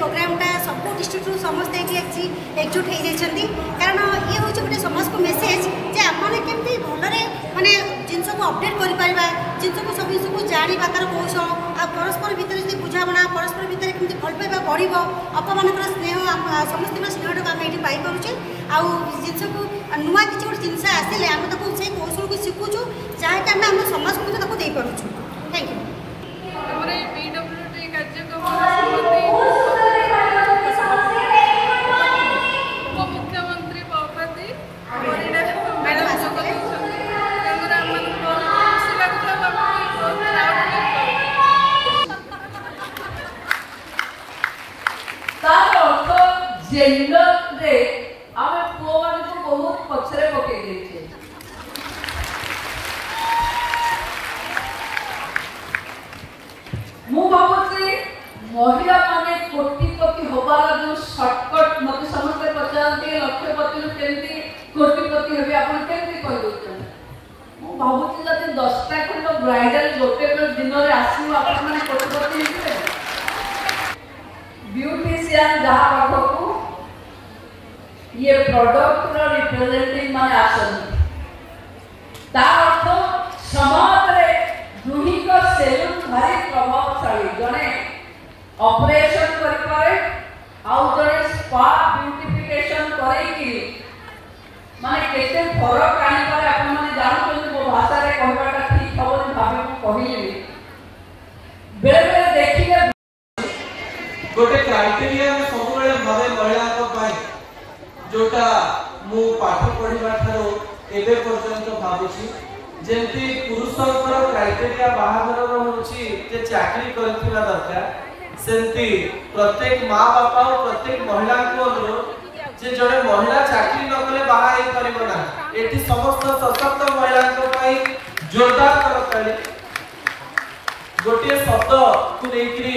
प्रोग्रामटा सब डिस्ट्रिक्ट समस्ते एकजुट हो जाती कारण ये हूँ गोटे समाज को मेसेज जे आमने केमती भलरे माने जिनस को अपडेट करें जिनस को सब जिन जाना तार कौशल आ परस्पर भितर जो बुझाणा परस्पर भितर केमती भल पाइबा बढ़ अपन स्नेह समस्त स्नेहटा आम ये पाइपे आउ जिनस को नुआ किसी गोटे जिन आसिले आम से कौशल को शिखुचु जहाँकि आम समाज को दे पार्छु। Thank you. जेंडर रे आमे पुओ माने को बहुत पछरे पके देछे मु भाबुची महिला माने कोटिपति होबार जो शॉर्टकट मते समस्त पचारती लक्षपति नु केमती कोटिपति हेबे आपण केमती कहि दोछन मु भाबुची जति 10टा खंड ब्राइडल गोटे दिन रे आसी आपण माने कोटिपति हेबे ब्यूटिशियन जहाँ पाखकू ये प्रोडक्ट रिप्रेजेंटिंग माने आसन तार अर्थ समाज रे गृहिक सेलून भारी प्रभावशाली जने ऑपरेशन करि पारे आउ जने स्पा ब्यूटिफिकेशन करै कि माने केते फरक आनि पारे आपण माने जानु मो भाषा रे कहबाटा ठीक हबो भाबे मु कहिली बेले बेले देखिले गोटे क्राइटेरिया में सब बेले घरे महिला को पाए जोटा मु पाठ पढ़िबा थारो एबे पर्यंत भाबुची जेंति पुरुषर क्राइटेरिया बाहागर रहउची जे चाकरी करथिबा दरकार सेंति प्रत्येक माँ बापा और प्रत्येक महिला को अनुरोध जे जड़े महिला चाकरी न कले बाहा ही परिबो ना एठी समस्त सशक्त महिला को पाई जोरदार करताली गोटे शब्द को लेकरी